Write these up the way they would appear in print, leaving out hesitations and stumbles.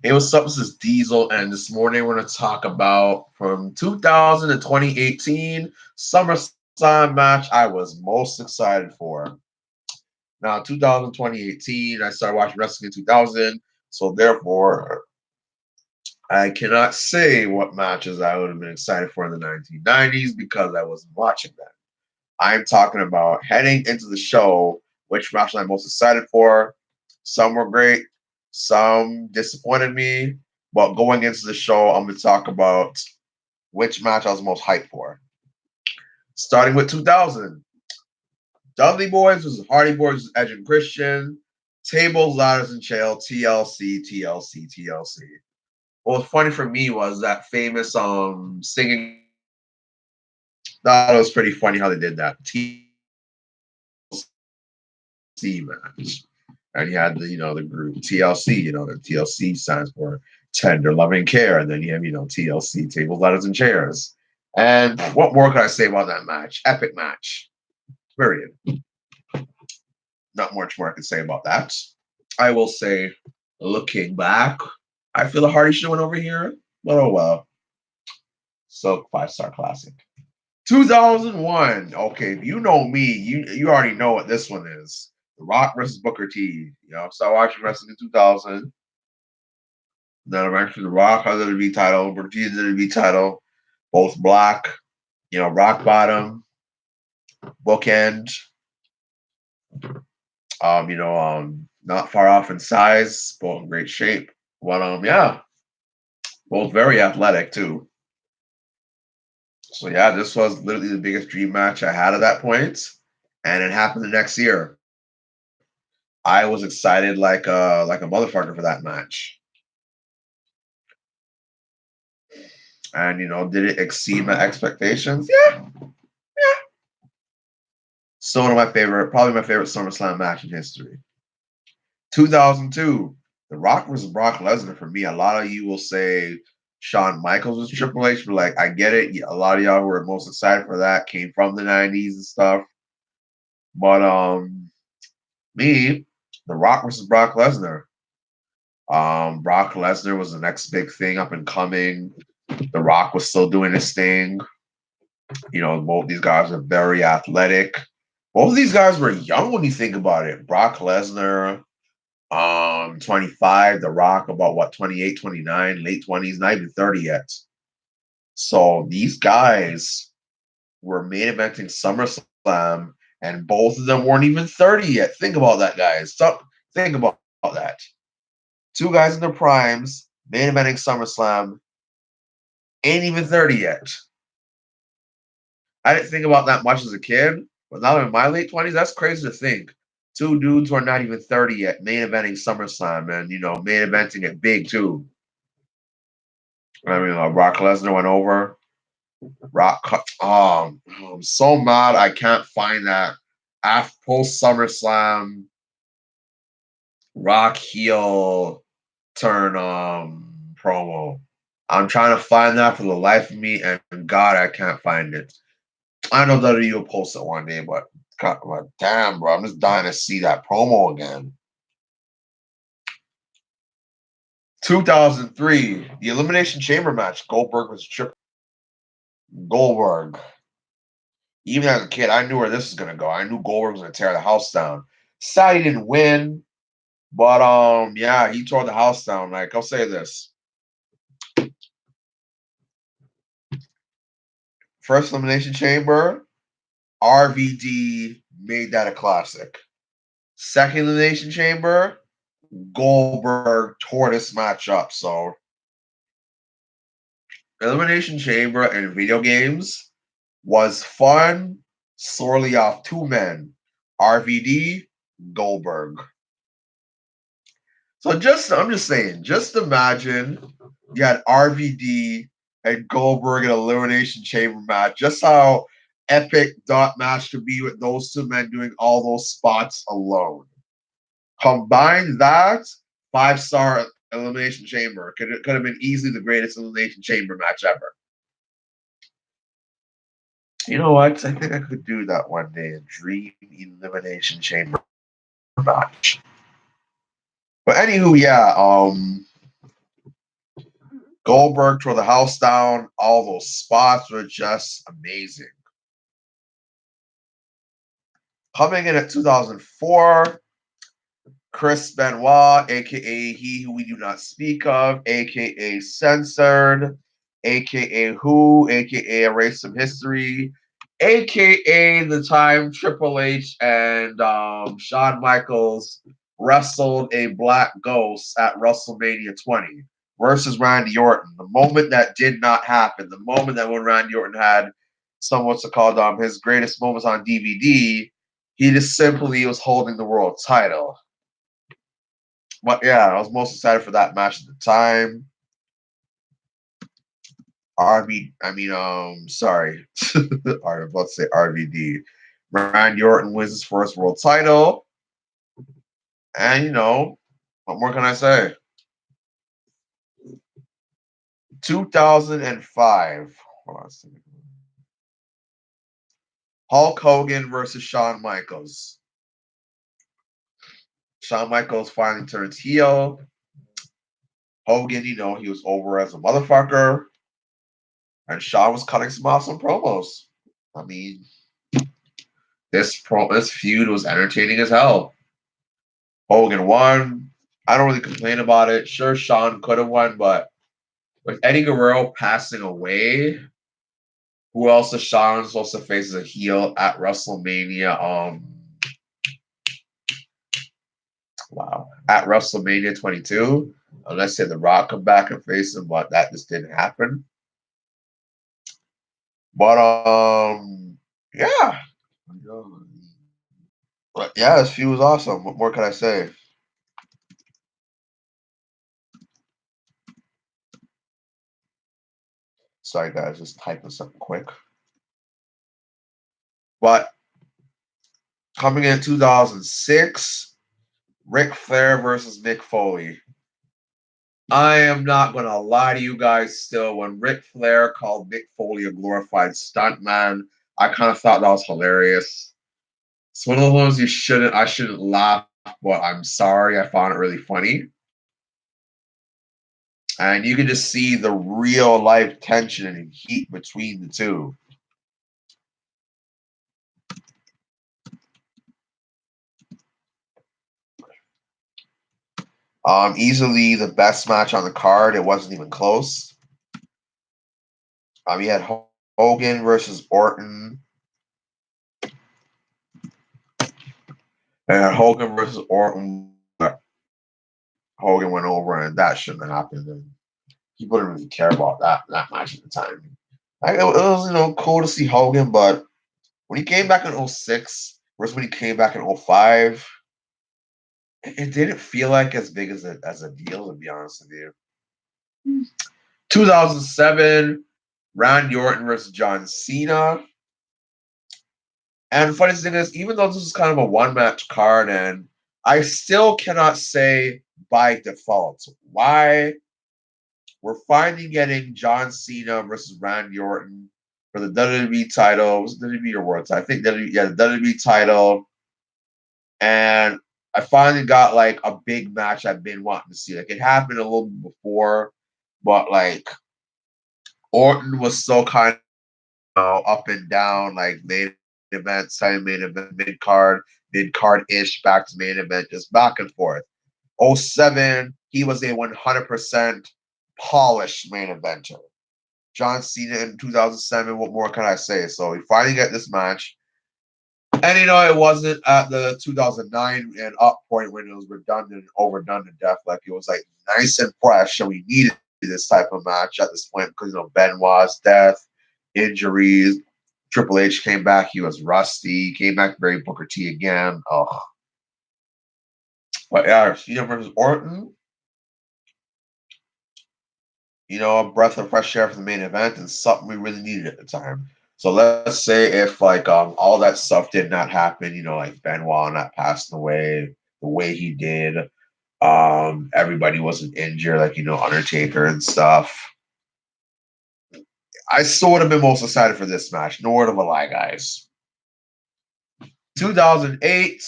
Hey, what's up? This is Diesel, and this morning we're going to talk about from 2000 to 2018 SummerSlam match I was most excited for. Now, 2000, 2018, I started watching wrestling in 2000, so therefore I cannot say what matches I would have been excited for in the 1990s because I wasn't watching them. I'm talking about heading into the show, which match I'm most excited for. Some were great, some disappointed me. But going into the show, I'm going to talk about which match I was most hyped for. Starting with 2000, Dudley Boys versus Hardy Boys versus Edge and Christian. Tables, ladders, and chair. TLC, TLC, TLC. What was funny for me was that famous singing match. Thought it was pretty funny how they did that. TLC match. And you had the group TLC, the TLC stands for tender loving care. And then you have, TLC, tables, ladders, and chairs. And what more can I say about that match? Epic match. Period. Not much more I can say about that. I will say, looking back, I feel the Hardy should have went over here. But oh well. So 5-star classic. 2001. Okay, if you know me, you already know what this one is. The Rock versus Booker T. Started watching wrestling in 2000. Then eventually The Rock has the WWE title, Booker T has the WWE title, both black, rock bottom, bookend, not far off in size, both in great shape. But yeah, both very athletic too. So yeah, this was literally the biggest dream match I had at that point, and it happened the next year. I was excited like a motherfucker for that match. And did it exceed my expectations? Yeah, yeah. So probably my favorite SummerSlam match in history. 2002, The Rock versus Brock Lesnar. For me, a lot of you will say Shawn Michaels was Triple H, but I get it. A lot of y'all who were most excited for that came from the 90s and stuff. But me, The Rock versus Brock Lesnar. Brock Lesnar was the next big thing up and coming. The Rock was still doing his thing. Both these guys are very athletic. Both of these guys were young when you think about it. Brock Lesnar, 25, The Rock about what, 28, 29, late 20s, not even 30 yet. So these guys were main eventing SummerSlam, and both of them weren't even 30 yet. Think about that, guys. Think about that. Two guys in their primes, main eventing SummerSlam, ain't even 30 yet. I didn't think about that much as a kid, but now I'm in my late 20s, that's crazy to think. Two dudes who are not even 30 yet, main eventing SummerSlam, and main eventing it big too. I mean, Brock Lesnar went over. I'm so mad I can't find that after post SummerSlam Rock heel turn promo. I'm trying to find that for the life of me, and God, I can't find it. I know WWE will post it one day, but God, damn, bro, I'm just dying to see that promo again. 2003, the Elimination Chamber match, Goldberg was Triple Goldberg. Even as a kid, I knew where this was gonna go. I knew Goldberg was gonna tear the house down. Sad he didn't win, but yeah, he tore the house down. Like, I'll say this: first Elimination Chamber, RVD made that a classic. Second Elimination Chamber, Goldberg tore this match up. So, Elimination Chamber in video games was fun, sorely off two men, RVD, Goldberg. So I'm just saying, just imagine you had RVD and Goldberg in an Elimination Chamber match. Just how epic that match could be with those two men doing all those spots alone. Combine that, 5-star Elimination Chamber. Could have been easily the greatest Elimination Chamber match ever. You know what? I think I could do that one day. A dream Elimination Chamber match. But anywho, yeah, Goldberg tore the house down. All those spots were just amazing. Coming in at 2004, Chris Benoit, aka He Who We Do Not Speak Of, aka Censored, aka Who, aka Erase Some History, aka the time Triple H and Shawn Michaels wrestled a black ghost at WrestleMania 20 versus Randy Orton. The moment that did not happen, the moment that when Randy Orton had some what's it called his greatest moments on DVD, he just simply was holding the world title. But yeah, I was most excited for that match at the time. Sorry. I was about to say RVD. Randy Orton wins his first world title. And, what more can I say? 2005. Hold on a second. Hulk Hogan versus Shawn Michaels. Shawn Michaels finally turns heel. Hogan, he was over as a motherfucker. And Shawn was cutting some awesome promos. I mean, this feud was entertaining as hell. Hogan won. I don't really complain about it. Sure, Shawn could have won, but with Eddie Guerrero passing away, who else is Shawn supposed to face as a heel at WrestleMania? At WrestleMania 22, unless say The Rock come back and face him, but that just didn't happen. But yeah. But yeah, this feud was awesome. What more can I say? Sorry, guys, just typing something quick. But coming in 2006, Ric Flair versus Mick Foley. I am not going to lie to you guys still. When Ric Flair called Mick Foley a glorified stuntman, I kind of thought that was hilarious. It's one of the ones I shouldn't laugh, but I'm sorry. I found it really funny. And you can just see the real life tension and heat between the two. Easily the best match on the card. It wasn't even close. We had Hogan versus Orton. And Hogan versus Orton. Hogan went over, and that shouldn't have happened. And people didn't really care about that match at the time. It was cool to see Hogan, but when he came back in 06 versus when he came back in 05, it didn't feel like as big as a deal, to be honest with you. 2007, Randy Orton versus John Cena. And the funniest thing is, even though this is kind of a one-match card, and I still cannot say by default why we're finally getting John Cena versus Randy Orton for the WWE title. Was it WWE or World title? I think WWE, yeah, the WWE title. And I finally got like a big match I've been wanting to see. Like it happened a little bit before, but like Orton was so kind of up and down, like main event, semi main event, mid card ish, back to main event, just back and forth. '07, he was a 100% polished main eventer. John Cena in 2007, what more can I say? So we finally get this match. And it wasn't at the 2009 and up point when it was redundant and overdone to death. Like it was like nice and fresh, and we needed this type of match at this point because Benoit's death, injuries. Triple H came back, he was rusty. Came back to bury Booker T again. Oh, but yeah, Cena versus Orton. A breath of fresh air for the main event and something we really needed at the time. So let's say if like all that stuff did not happen, like Benoit not passing away the way he did, everybody wasn't injured, like Undertaker and stuff. I still would have been most excited for this match. No word of a lie, guys. 2008.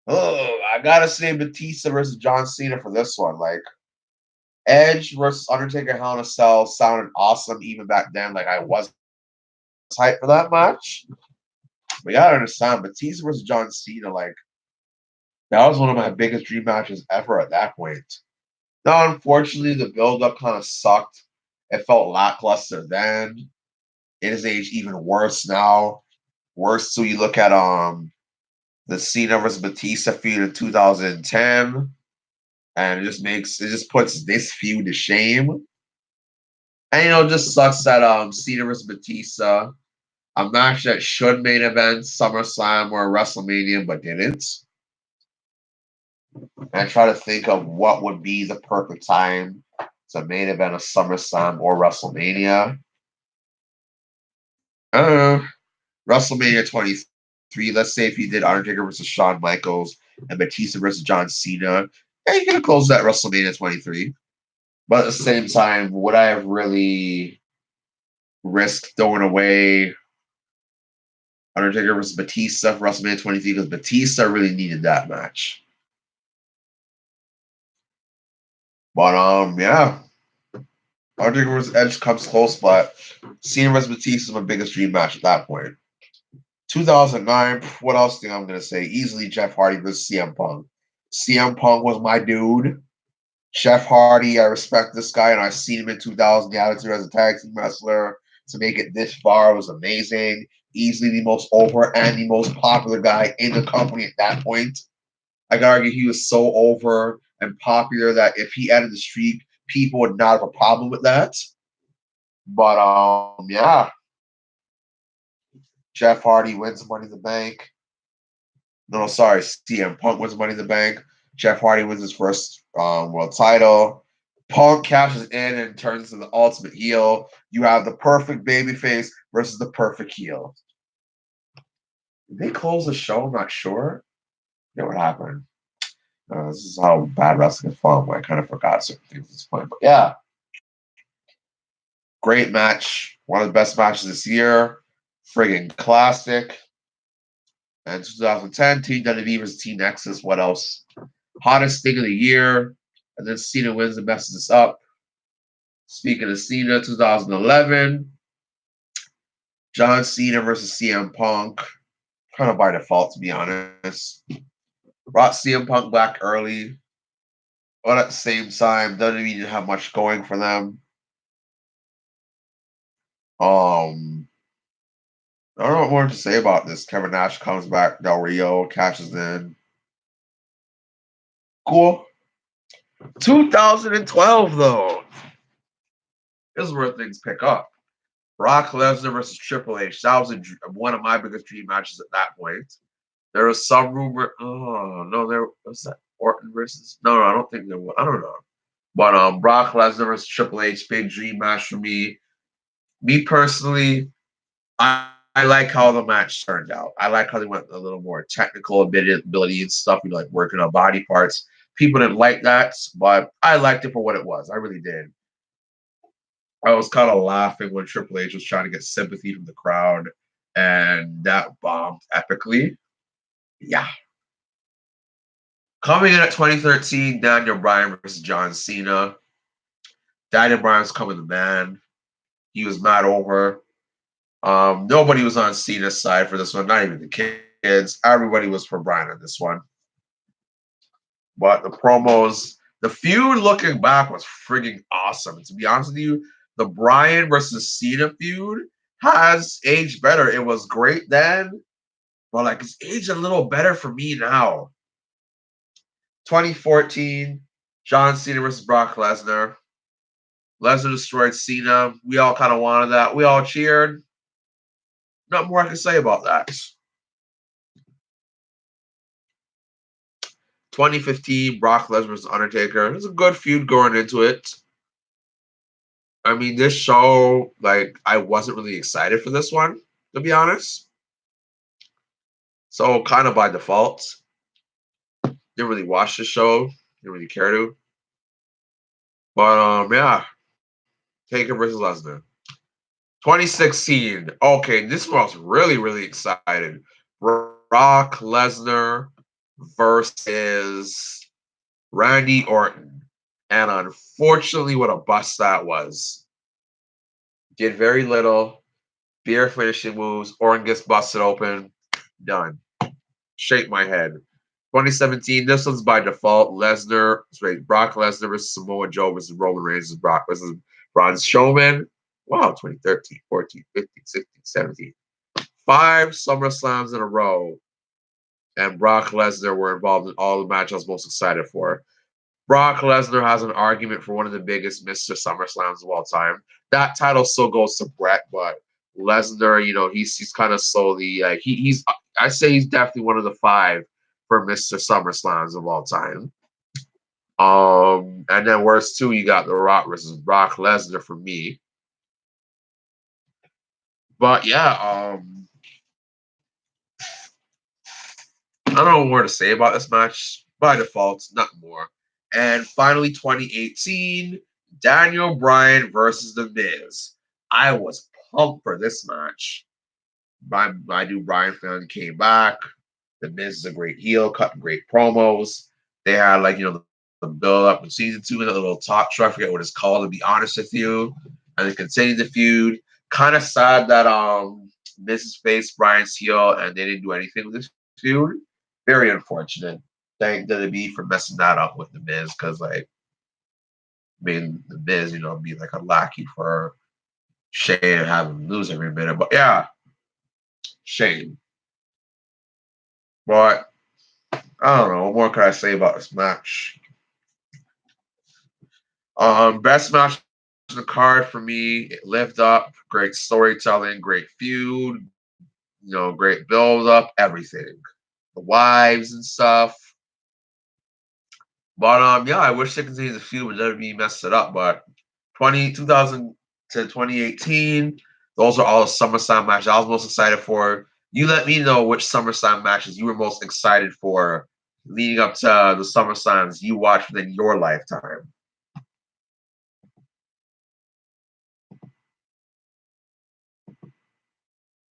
Oh, I gotta say Batista versus John Cena for this one. Like Edge versus Undertaker Hell in a Cell sounded awesome even back then. Like I was hyped for that match. But you gotta understand, Batista versus John Cena, like that was one of my biggest dream matches ever at that point. Now, unfortunately, the build-up kind of sucked. It felt lackluster then. It is aged even worse now. Worse, so you look at the Cena versus Batista feud in 2010, and it just puts this feud to shame. And it just sucks that Cena versus Batista, a match that should main event SummerSlam or WrestleMania, but didn't. And I try to think of what would be the perfect time to main event a SummerSlam or WrestleMania. Uh, WrestleMania 23. Let's say if you did Undertaker versus Shawn Michaels and Batista versus John Cena, yeah, you could close that WrestleMania 23. But at the same time, would I have really risked throwing away Undertaker versus Batista for WrestleMania 23 because Batista really needed that match? But yeah, Undertaker versus Edge comes close, but Cena versus Batista is my biggest dream match at that point. 2009, what else think I'm going to say? Easily Jeff Hardy versus CM Punk. CM Punk was my dude. Jeff Hardy, I respect this guy, and I've seen him in 2000. The attitude as a tag team wrestler to make it this far was amazing. Easily the most over and the most popular guy in the company at that point. I could argue he was so over and popular that if he ended the streak, people would not have a problem with that. But yeah, Jeff Hardy wins Money in the Bank. No, sorry, CM Punk wins Money in the Bank. Jeff Hardy wins his first world title. Punk cashes in and turns into the ultimate heel. You have the perfect babyface versus the perfect heel. Did they close the show? I'm not sure. Yeah, what happened? This is how bad wrestling is fun. I kind of forgot certain things at this point. But yeah, great match. One of the best matches this year. Friggin' classic. And 2010, Team WWE versus Team Nexus. What else? Hottest thing of the year. And then Cena wins and messes this up. Speaking of Cena, 2011, John Cena versus CM Punk. Kind of by default, to be honest. Brought CM Punk back early, but at the same time, WWE didn't have much going for them. I don't know what more to say about this. Kevin Nash comes back, Del Rio cashes in. Cool. 2012, though. This is where things pick up. Brock Lesnar versus Triple H. That was one of my biggest dream matches at that point. There was some rumor. Oh no, there was that Orton versus. No, I don't think there was. I don't know. But Brock Lesnar versus Triple H, big dream match for me. Me personally, I like how the match turned out. I like how they went a little more technical ability and stuff. Like working on body parts. People didn't like that, but I liked it for what it was. I really did. I was kind of laughing when Triple H was trying to get sympathy from the crowd, and that bombed epically. Yeah. Coming in at 2013, Daniel Bryan versus John Cena. Daniel Bryan's coming the man. He was mad over. Nobody was on Cena's side for this one, not even the kids. Everybody was for Bryan on this one. But the promos, the feud looking back was frigging awesome. And to be honest with you, the Bryan versus Cena feud has aged better. It was great then, but like it's aged a little better for me now. 2014, John Cena versus Brock Lesnar. Lesnar destroyed Cena. We all kind of wanted that. We all cheered. Not more I can say about that. 2015, Brock Lesnar versus Undertaker. It was a good feud going into it. I mean, this show, like, I wasn't really excited for this one, to be honest. So, kind of by default, didn't really watch the show. Didn't really care to. But, yeah. Taker versus Lesnar. 2016. Okay, this one I was really, really excited. Brock Lesnar versus Randy Orton. And unfortunately, what a bust that was. Did very little. Beer finishing moves. Orton gets busted open. Done. Shake my head. 2017, this one's by default. Brock Lesnar versus Samoa Joe versus Roman Reigns versus Brock versus Braun Strowman. Wow, 2013, 14, 15, 16, 17. 5 SummerSlams in a row. And Brock Lesnar were involved in all the matches I was most excited for. Brock Lesnar has an argument for one of the biggest Mr. SummerSlams of all time. That title still goes to Brett, but Lesnar, he's kind of slowly he's I say he's definitely one of the 5 for Mr. SummerSlams of all time. And then worst 2, you got The Rock versus Brock Lesnar for me. But yeah, I don't know what to say about this match. By default, nothing more. And finally, 2018, Daniel Bryan versus The Miz. I was pumped for this match. My new Bryan fan came back. The Miz is a great heel, cutting great promos. They had the build up in season 2 and a little talk show. I forget what it's called, to be honest with you. And they continued the feud. Kind of sad that Miz's faced Bryan's heel and they didn't do anything with this feud. Very unfortunate. Thank WWE for messing that up with the Miz, because the Miz, be like a lackey for Shane and have him lose every minute. But yeah, shame. But I don't know. What more can I say about this match? Best match on the card for me. It lived up. Great storytelling. Great feud. Great build up. Everything. The wives and stuff. But yeah, I wish they continued the feud, but WWE messed it up. But 2000 to 2018, those are all the SummerSlam matches I was most excited for. You let me know which SummerSlam matches you were most excited for leading up to the SummerSlams you watched within your lifetime.